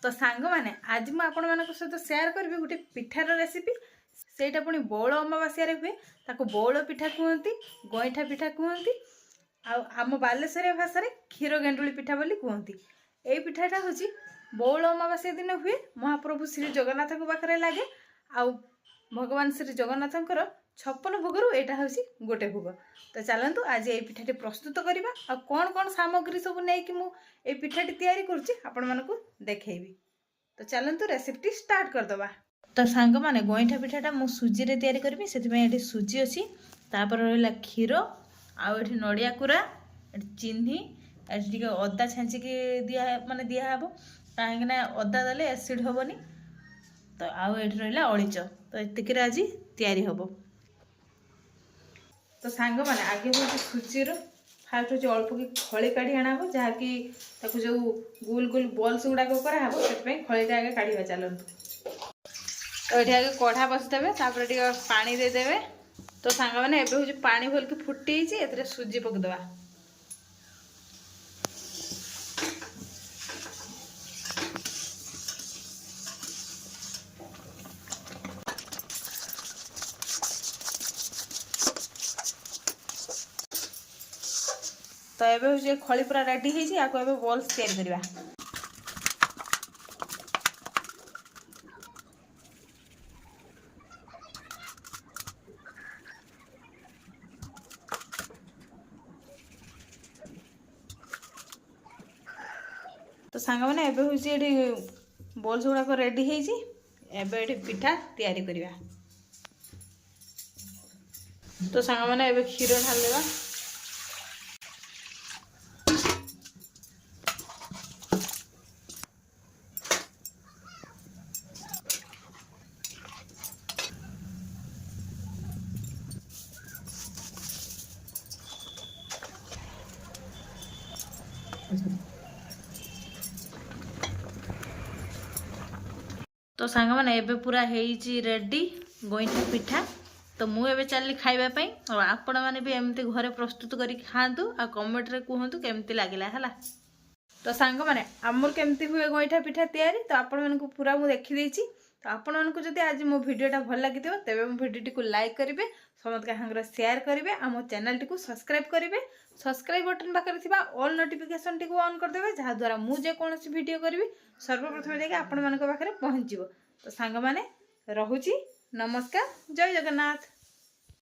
तो सांग मैंने आज मुझे आपण मान सहित सेयार करी गोटे पिठार रेसिपी सेटा पुणी बौल अमावास्या हुए ताको बौल पिठा कहते गईठा पिठा कहते आम बालेश्वरिया भाषा रे क्षीर गेंडुली पिठा बोली कहते। यही पिठाटा हूँ बौल अमावास्या दिन हुए महाप्रभु श्री जगन्नाथ पाखे लगे आउ भगवान श्री जगन्नाथंकर 56 भोग रु यहाँ हूँ गोटे भोग। तो चलतु आज ये पिठाटी प्रस्तुत करवा आ कौन कौन सामग्री सब नहीं मुझे पिठाटी तैयारी करुँच देखी। तो चलतु रेसिपी स्टार्ट करदे। तो सांग मैंने गईठा पिठाटा मुझे सुजी रे तैयारी करी से सुजी अच्छी तापर रहा क्षीर आउ नड़िया कोरा चिन्नी टे अदा छाँचिकी दिया माने दिहब कहीं अदा देले एसिड हेनी। तो आउ रहा अड़ीच तो ये आज तैयारी हम। तो सांग मैंने आगे हूँ सुजीर फास्ट हूँ अल्प कि खली काढ़ी आना जहाँकि जो गोल गोल बल्स गुड़ाक कराब से खलीटा आगे काढ़ा चलतु। तो ये आगे कढ़ा बसदेवे तापर टे पानी देदेवे। तो सांग मैंने एवं हूँ पानी भल कि फुटी ए सुजी पकईदे। तो एबे हूँ खली पूरा रेडी हो बॉल्स तैयारी करवा। तो सांग मैंने एबे हूँ बॉल्स गुड़ाक रेडी होबे पिठा तैयारी करवा। तो सांग मैंने एबे क्षीर ढाल। तो सांग मैंने एबे पूरा रेडी गईठा पिठा। तो मुझे चली खावाई और आपण मैंने भी एमती घरे प्रस्तुत करी खातु आ कमेंट रे कहतु केमती लगिला है। तो सांग मैंने आमर केमती हुए गईठा पिठा तैयारी तो आपण मानक पूरा मुझे देखी। तो आपण मानक जदि आज मो भिडियोटा भल लगी तेज मो भिडियोटी को लाइक करेंगे समस्त का शेयर करेंगे आ मो चैनल टी सब्सक्राइब करेंगे। सब्सक्राइब बटन पाखे ऑल नोटिफिकेशन टी ऑन करदे जहाँद्वारा मुझे कौन वीडियो करी सर्वप्रथम जाके आपण मानक पाखे पहुँचो। तो सांग मैंने रहुची नमस्कार जय जगन्नाथ।